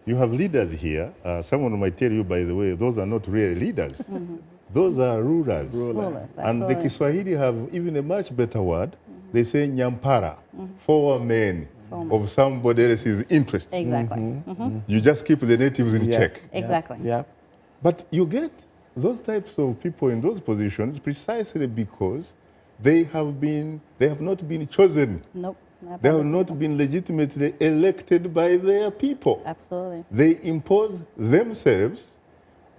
You have leaders here. Someone might tell you, by the way, those are not really leaders. Those are rulers. And the Kiswahili have even a much better word. They say nyampara, foreman of somebody else's interest. Exactly. You just keep the natives in check. Exactly. Yeah. But you get those types of people in those positions precisely because they have not been chosen. Nope. They have not been legitimately elected by their people. Absolutely. They impose themselves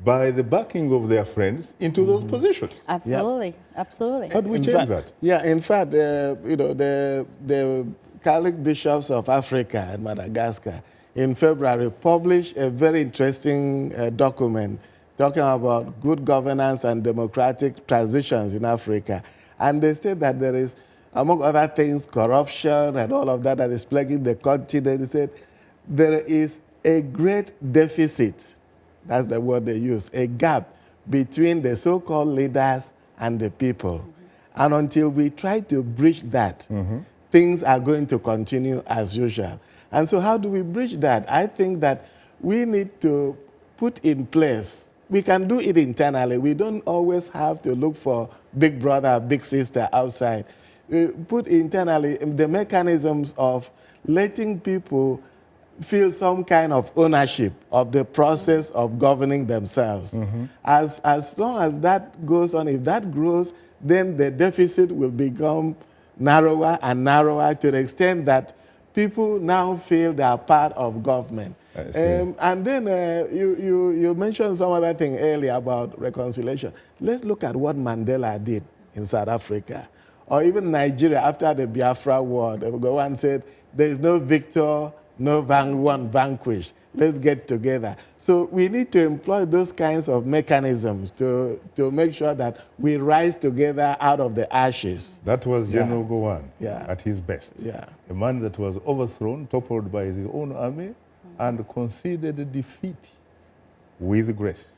by the backing of their friends into those positions. Absolutely. Absolutely. How do we change that? Yeah, in fact, the Catholic bishops of Africa and Madagascar in February published a very interesting document talking about good governance and democratic transitions in Africa. And they said that there is, among other things, corruption and all of that is plaguing the continent. They said there is a great deficit, that's the word they use, a gap between the so-called leaders and the people. And until we try to bridge that, things are going to continue as usual. And so how do we bridge that? I think that we need to put in place, we can do it internally. We don't always have to look for big brother, big sister outside. Put internally the mechanisms of letting people feel some kind of ownership of the process of governing themselves. As long as that goes on, if that grows, then the deficit will become narrower and narrower to the extent that people now feel they are part of government. And then you mentioned some other thing earlier about reconciliation. Let's look at what Mandela did in South Africa, or even Nigeria after the Biafra War. The one said, there is no victor, no one vanquished. Let's get together. So we need to employ those kinds of mechanisms to make sure that we rise together out of the ashes. That was General Gowon at his best. A man that was overthrown, toppled by his own army, and conceded defeat with grace.